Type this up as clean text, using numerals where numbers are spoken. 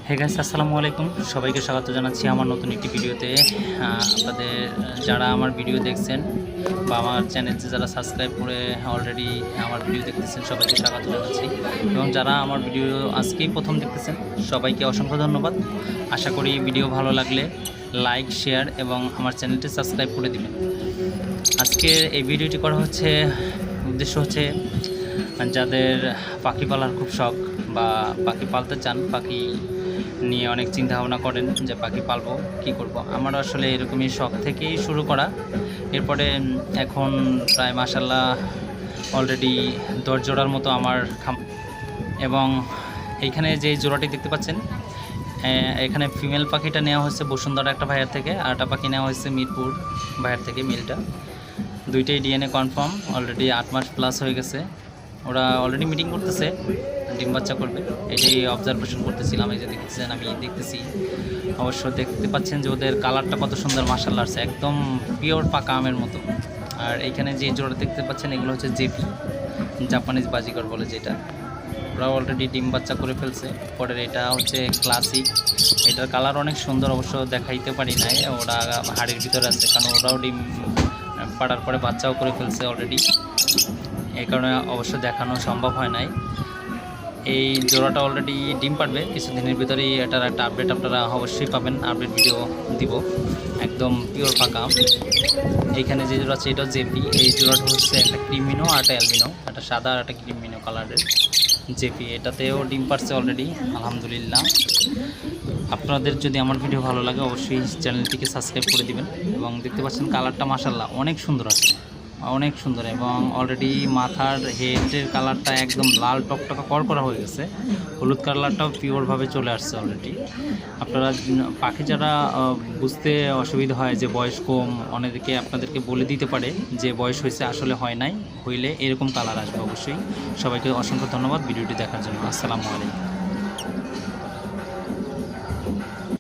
Hey guys, আসসালামু আলাইকুম। সবাইকে স্বাগত জানাচ্ছি আমার নতুন একটি ভিডিওতে। আপনাদের যারা আমার ভিডিও দেখছেন বা আমার চ্যানেলটি যারা সাবস্ক্রাইব করে অলরেডি আমার ভিডিও দেখতেছেন সবাইকে স্বাগত জানাচ্ছি, এবং যারা আমার ভিডিও আজকেই প্রথম দেখতেছেন সবাইকে অসংখ্য ধন্যবাদ। আশা করি ভিডিও ভালো লাগলে লাইক, শেয়ার এবং আমার চ্যানেলটি সাবস্ক্রাইব করে দিবেন। আজকের এই ভিডিওটি করা হচ্ছে, উদ্দেশ্য হচ্ছে যাদের পাখি পালার খুব শখ বা পাখি পালতে চান, পাখি নিয়ে অনেক চিন্তা ভাবনা করেন যে পাখি পালবো কী করব। আমার আসলে এরকমই শখ থেকেই শুরু করা। এরপরে এখন প্রায় মাশাল্লাহ অলরেডি 10 জোড়ার মতো আমার এবং এইখানে যে জোড়াটি দেখতে পাচ্ছেন, এখানে ফিমেল পাখিটা নেওয়া হয়েছে বসুন্ধরা একটা ভাইয়ের থেকে, আর একটা পাখি নেওয়া হয়েছে মিরপুর ভাইয়ের থেকে, মিলটা। দুইটাই ডিএনএ কনফার্ম, অলরেডি 8 মাস প্লাস হয়ে গেছে। ওরা অলরেডি মিটিং করতেছে, ডিম বাচ্চা করবে। এটাই অবজারভেশন করতেছিলাম। এই যে দেখতেছেন, আমি দেখতেছি, অবশ্য দেখতে পাচ্ছেন যে ওদের কালারটা কত সুন্দর, মাশাআল্লাহ, আছে একদম পিওর পাকা আমের মতো। আর এইখানে যে জোড়া দেখতে পাচ্ছেন এগুলো হচ্ছে জেপি, জাপানিজ বাজিকর বলে যেটা। ওরা অলরেডি ডিম বাচ্চা করে ফেলছে। পরের এটা হচ্ছে ক্লাসিক, এটার কালার অনেক সুন্দর, অবশ্য দেখাইতে পারি নাই, ওরা হাড়ের ভিতরে আছে, কারণ ওরাও ডিম পাড়ার পরে বাচ্চাও করে ফেলছে অলরেডি, এই কারণে অবশ্য দেখানো সম্ভব হয় নাই। এই জোড়াটা অলরেডি ডিম পাড়বে কিছুদিনের ভিতরেই, এটার একটা আপডেট আপনারা অবশ্যই পাবেন, আপডেট ভিডিও দিব। একদম পিওর পাকা। এইখানে যে জোড়া আছে এটাও জেপি। এই জোড়াটা হচ্ছে একটা ক্রিমিনো আর একটা অ্যালবিনো, একটা সাদা আর একটা ক্রিমিনো কালারের জেপি। এটাতেও ডিম পাড়ছে অলরেডি, আলহামদুলিল্লাহ। আপনাদের যদি আমার ভিডিও ভালো লাগে অবশ্যই চ্যানেলটিকে সাবস্ক্রাইব করে দিবেন। এবং দেখতে পাচ্ছেন কালারটা মাশাআল্লাহ অনেক সুন্দর আছে, অনেক সুন্দর। এবং অলরেডি মাথার হেডের কালারটা একদম লাল টকটকা করা হয়ে গেছে, হলুদ কালারটাও পিওরভাবে চলে আসছে অলরেডি। আপনারা পাখি যারা বুঝতে অসুবিধা হয় যে বয়স কম, অনেকে আপনাদেরকে বলে দিতে পারে যে বয়স হয়েছে, আসলে হয় নাই, হইলে এরকম কালার আসবে অবশ্যই। সবাইকে অসংখ্য ধন্যবাদ ভিডিওটি দেখার জন্য। আসসালামু আলাইকুম।